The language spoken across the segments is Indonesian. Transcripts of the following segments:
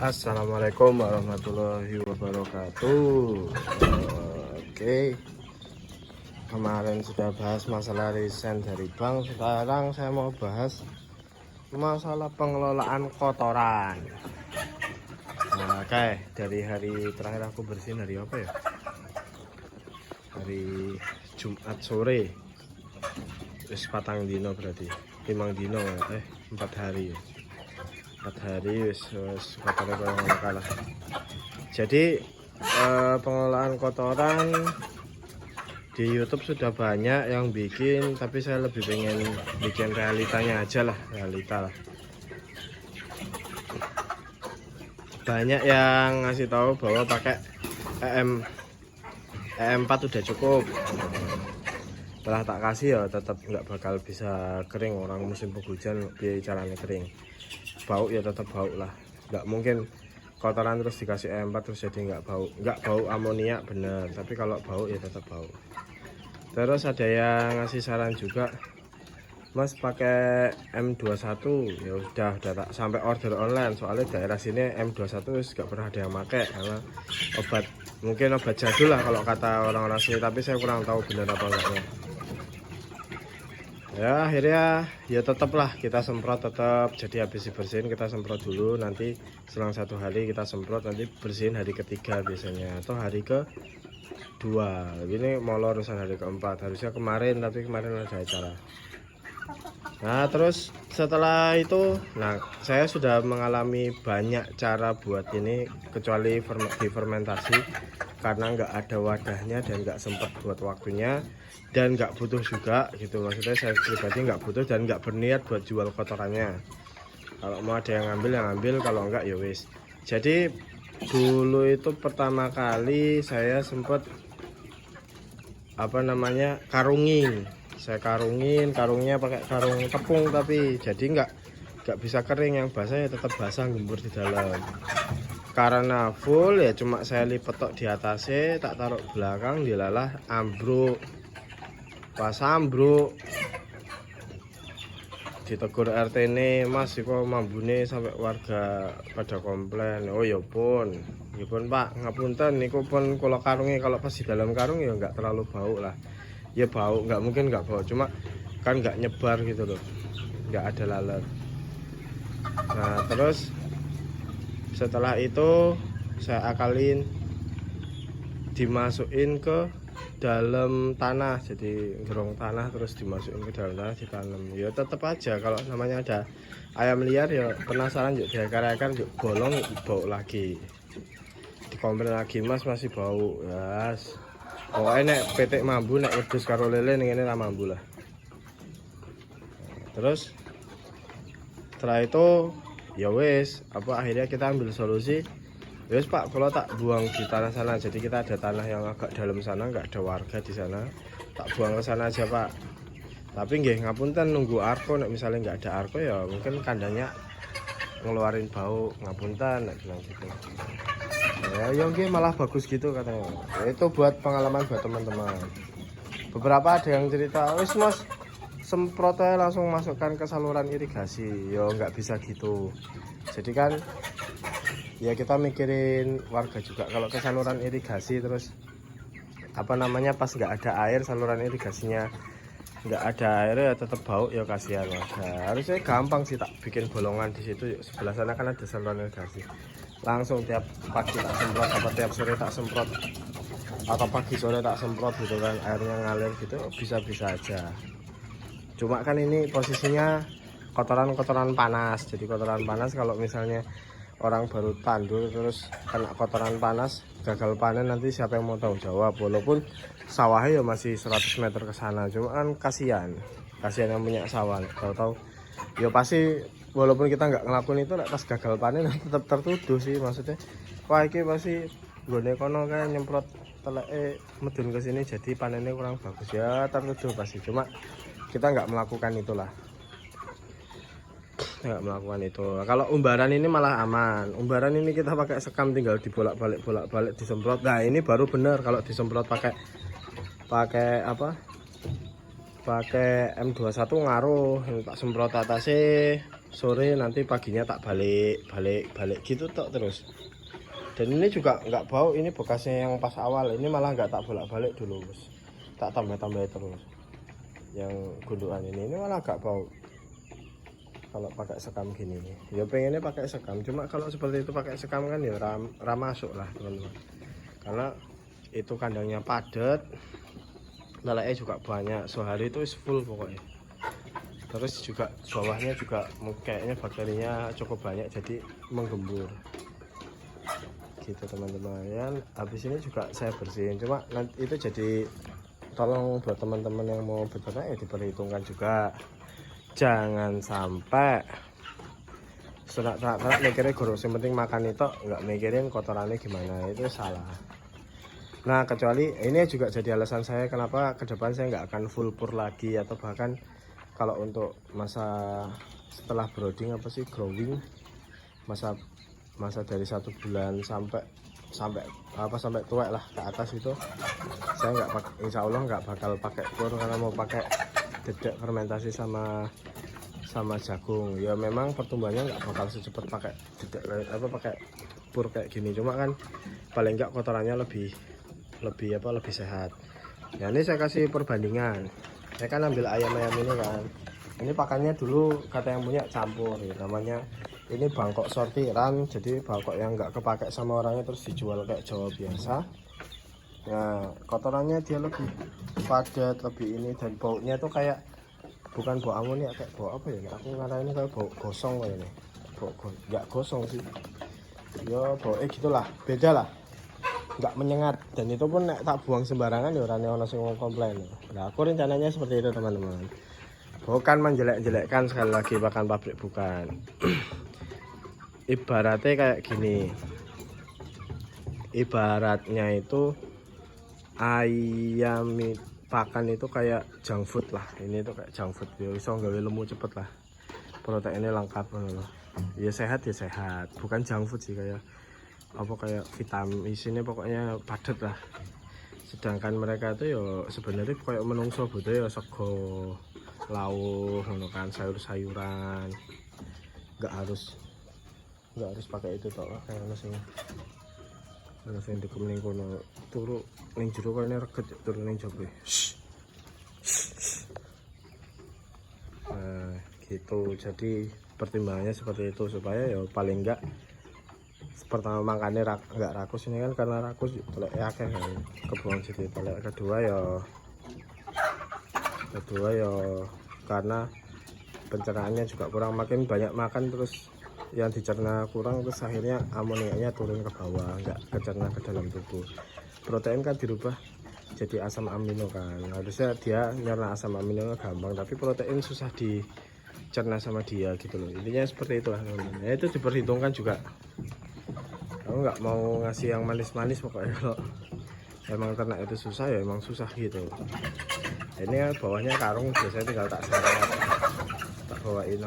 Assalamualaikum warahmatullahi wabarakatuh. Oke, kemarin sudah bahas masalah resign dari bank. Sekarang saya mau bahas masalah pengelolaan kotoran. Oke, dari hari terakhir aku bersihin hari apa ya? Hari Jumat sore. Terus patang dino berarti 5 dino 4 hari ya. 4 hari wis kotoran kalah. Jadi pengelolaan kotoran di YouTube sudah banyak yang bikin, tapi saya lebih pengen bikin realitanya aja lah, realita lah. Banyak yang ngasih tahu bahwa pakai EM4 udah cukup. Setelah tak kasih ya tetap nggak bakal bisa kering. Orang musim penghujan biar caranya kering, bau ya tetap bau lah. Nggak mungkin kotoran terus dikasih EM4 terus jadi nggak bau amonia bener, tapi kalau bau ya tetap bau. Terus ada yang ngasih saran juga, Mas pakai M21. Ya udah tak sampai order online, soalnya daerah sini M21 nggak pernah ada yang pakai karena mungkin obat jadul lah kalau kata orang-orang sini, tapi saya kurang tahu benar apa enggaknya. Ya akhirnya ya tetaplah kita semprot, tetap jadi habis dibersihin kita semprot dulu, nanti selang 1 hari kita semprot, nanti bersihin hari ketiga biasanya atau hari kedua. Ini molor urusan hari keempat, harusnya kemarin tapi kemarin ada acara. Nah terus setelah itu, saya sudah mengalami banyak cara buat ini kecuali difermentasi, karena nggak ada wadahnya dan nggak sempat buat waktunya dan nggak butuh juga gitu. Maksudnya saya pribadi nggak butuh dan nggak berniat buat jual kotorannya. Kalau mau ada yang ngambil, kalau enggak ya wis. Jadi dulu itu pertama kali saya sempat karungin. Saya karungnya pakai karung tepung, tapi jadi nggak bisa kering, yang basah ya tetap basah gembur di dalam. Karena full ya cuma saya lipat tok di atasnya, tak taruh belakang, dilalah ambruk. Pas ambruk ditegur RT ini, Mas kok mambune sampai warga pada komplain. Oh ya pun Pak, ngapunten niku pun kalau karungnya, kalau pas di dalam karung ya nggak terlalu bau lah. Ya bau, nggak mungkin nggak bau, cuma kan nggak nyebar gitu loh, nggak ada laler. Nah terus setelah itu saya akalin, dimasukin ke dalam tanah, jadi gerong tanah terus dimasukin ke dalam tanah, ditanam. Ya tetap aja kalau namanya ada ayam liar ya penasaran yuk diakar-akar, yuk bolong bau lagi, dikomplain lagi, Mas masih bau. Yes. Pokoknya nek petik mambu, nek wedhus karo lele ning ngene ra mambu lah. Terus setelah itu ya wis, akhirnya kita ambil solusi. Wis Pak, kalau tak buang di tanah sana, jadi kita ada tanah yang agak dalam sana, nggak ada warga di sana, tak buang ke sana aja Pak. Tapi nggih ngapunten nunggu arko, nek misalnya nggak ada arko ya mungkin kandangnya ngeluarin bau, ngapunten nek bilang gitu. Ya oke, malah bagus gitu katanya. Ya, itu buat pengalaman buat teman-teman. Beberapa ada yang cerita, wis Mas semprotnya langsung masukkan ke saluran irigasi. Ya nggak bisa gitu. Jadi kan ya kita mikirin warga juga. Kalau ke saluran irigasi terus pas nggak ada air, saluran irigasinya nggak ada air ya tetap bau, ya kasihan warga. Harusnya gampang sih, tak bikin bolongan di situ. Sebelah sana kan ada saluran irigasi, langsung tiap pagi tak semprot, tiap sore tak semprot, atau pagi sore tak semprot gitu kan, airnya ngalir gitu, bisa-bisa aja. Cuma kan ini posisinya kotoran panas, jadi kotoran panas kalau misalnya orang baru tandur terus kena kotoran panas, gagal panen, nanti siapa yang mau tanggung jawab? Walaupun sawahnya ya masih 100 meter ke sana, cuma kan kasihan yang punya sawah, tahu-tahu ya pasti. Walaupun kita nggak ngelakuin itu, pas gagal panen tetap tertuduh sih. Maksudnya wah ini pasti gue kono kan nyemprot teleke medun ke sini jadi panennya kurang bagus, ya tertuduh pasti. Cuma kita nggak melakukan itulah, nggak melakukan itu. Kalau umbaran ini malah aman. Umbaran ini kita pakai sekam, tinggal dibolak-balik disemprot. Nah ini baru bener kalau disemprot pakai M21 ngaruh. Tak semprot atasnya sore nanti paginya tak balik gitu tok terus. Dan ini juga nggak bau, ini bekasnya yang pas awal, ini malah nggak tak bolak-balik dulu bos, tak tambah-tambah terus. Yang gundukan ini malah nggak bau kalau pakai sekam gini. Ya pengennya pakai sekam, cuma kalau seperti itu pakai sekam kan ya ram masuk lah teman-teman, karena itu kandangnya padat, leleknya juga banyak, sehari itu full pokoknya. Terus juga bawahnya juga kayaknya bakterinya cukup banyak, jadi menggembur gitu teman-teman ya. Habis ini juga saya bersihin, cuma nanti itu jadi tolong buat teman-teman yang mau beternak ya diperhitungkan juga, jangan sampai serak-serak mikirin gurus, yang penting makan itu, nggak mikirin kotorannya gimana, itu salah. Nah kecuali ini juga jadi alasan saya kenapa ke depan saya nggak akan full pur lagi, atau bahkan kalau untuk masa setelah brooding growing, masa dari 1 bulan sampai tua lah ke atas itu, saya nggak pakai, insya Allah nggak bakal pakai pur, karena mau pakai dedek fermentasi sama jagung. Ya memang pertumbuhannya nggak bakal secepat pakai dedek pakai pur kayak gini, cuma kan paling nggak kotorannya lebih sehat. Ya ini saya kasih perbandingan, saya kan ambil ayam-ayam ini kan, ini pakannya dulu kata yang punya campur ya, namanya ini bangkok sortiran, jadi bangkok yang nggak kepakai sama orangnya terus dijual kayak Jawa biasa. Nah kotorannya dia lebih padat, lebih ini, dan baunya tuh kayak bukan bau amonia, kayak bau apa ya, aku ngarahinnya kayak bau gosong kayak ini. Nggak gosong sih ya, bau gitulah, beda lah, nggak menyengat. Dan itu pun tak buang sembarangan ya, orangnya orang yang komplain. Nah aku rencananya seperti itu teman-teman, bukan menjelek-jelekkan, sekali lagi pakan pabrik bukan. Ibaratnya kayak gini, ibaratnya itu ayam pakan itu kayak junk food lah, ini tuh kayak junk food ya, bisa nggak lemu cepet lah, proteinnya lengkap loh. Ya sehat ya sehat, bukan junk food sih, kayak vitamin isinya pokoknya padat lah. Sedangkan mereka itu ya sebenarnya kayak menungso butuh ya sego lauk kan, sayur-sayuran, nggak harus pakai itu toh, kayak nasi yang dikem ning kono turu ning jero kene reget turu ning jaba. Nah gitu, jadi pertimbangannya seperti itu, supaya ya paling enggak pertama makannya nggak rakus, ini kan karena rakus telek akeh kan kebuang jadi telek. Kedua ya karena pencernaannya juga kurang, makin banyak makan terus yang dicerna kurang, terus akhirnya amoniaknya turun ke bawah, nggak kecerna ke dalam tubuh. Protein kan dirubah jadi asam amino kan, harusnya dia nyerna asam amino gampang, tapi protein susah dicerna sama dia gitu loh, intinya seperti itu lah teman-teman. Ya itu diperhitungkan juga, aku nggak mau ngasih yang manis-manis pokoknya. Kalau emang ternak itu susah ya emang susah gitu. Ini bawahnya karung, biasanya tinggal tak seret, tak bawain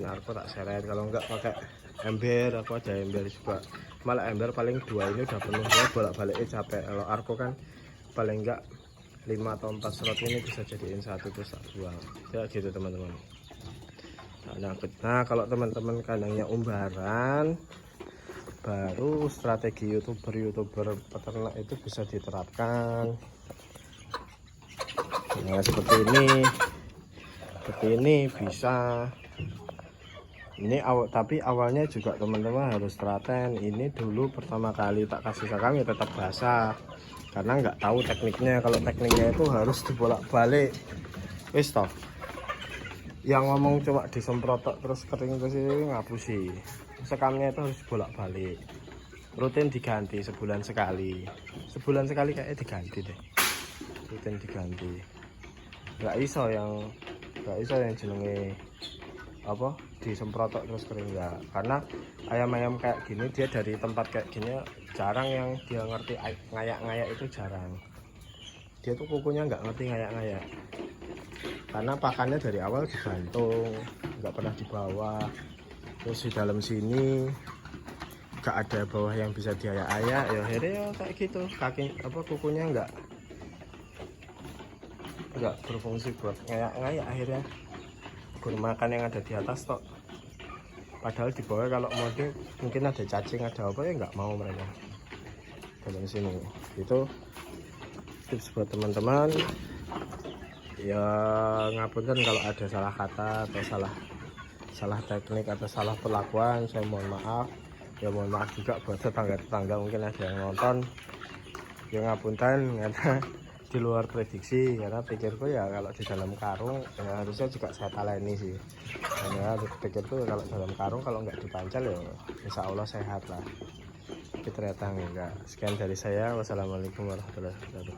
arko, tak seret. Kalau enggak pakai ember, aku ada ember juga, malah ember paling 2 ini udah penuh ya, bolak-baliknya capek. Kalau arko kan paling enggak 5 atau 4 slot ini bisa jadiin 1 terus tak buang ya gitu teman-teman. Nah kalau teman-teman kandangnya umbaran, baru strategi youtuber peternak itu bisa diterapkan. Nah seperti ini bisa. Ini tapi awalnya juga teman-teman harus telaten. Ini dulu pertama kali tak kasih sekam ya tetap basah, karena nggak tahu tekniknya. Kalau tekniknya itu harus dibolak-balik wis toh, yang ngomong cuma disemprot terus kering terus ini ngapusi. Sekamnya itu harus bolak-balik, rutin diganti sebulan sekali kayaknya diganti deh, rutin diganti. Nggak iso yang jenenge disemprot terus kering, ya. Karena ayam-ayam kayak gini, dia dari tempat kayak gini jarang yang dia ngerti ngayak-ngayak, itu jarang. Dia tuh kukunya nggak ngerti ngayak-ngayak, karena pakannya dari awal digantung, nggak pernah dibawa. Terus di dalam sini nggak ada bawah yang bisa diayak-ayak, ya akhirnya kayak gitu, kukunya nggak berfungsi buat ngayak-ngayak, akhirnya makan yang ada di atas tok. padahal di bawah kalau mode mungkin ada cacing ada apa ya nggak mau mereka dalam sini. Itu tips buat teman-teman ya, ngapunten kalau ada salah kata atau salah teknik atau salah perlakuan, saya mohon maaf ya. Mohon maaf juga buat tetangga-tetangga, mungkin ada yang nonton ya, ngapunten karena di luar prediksi, karena pikirku ya kalau di dalam karung ya harusnya juga saya taleni sih, karena pikirku ya kalau dalam karung kalau nggak dipancal ya insya Allah sehat lah, tapi ternyata enggak. Sekian dari saya, wassalamualaikum warahmatullahi wabarakatuh.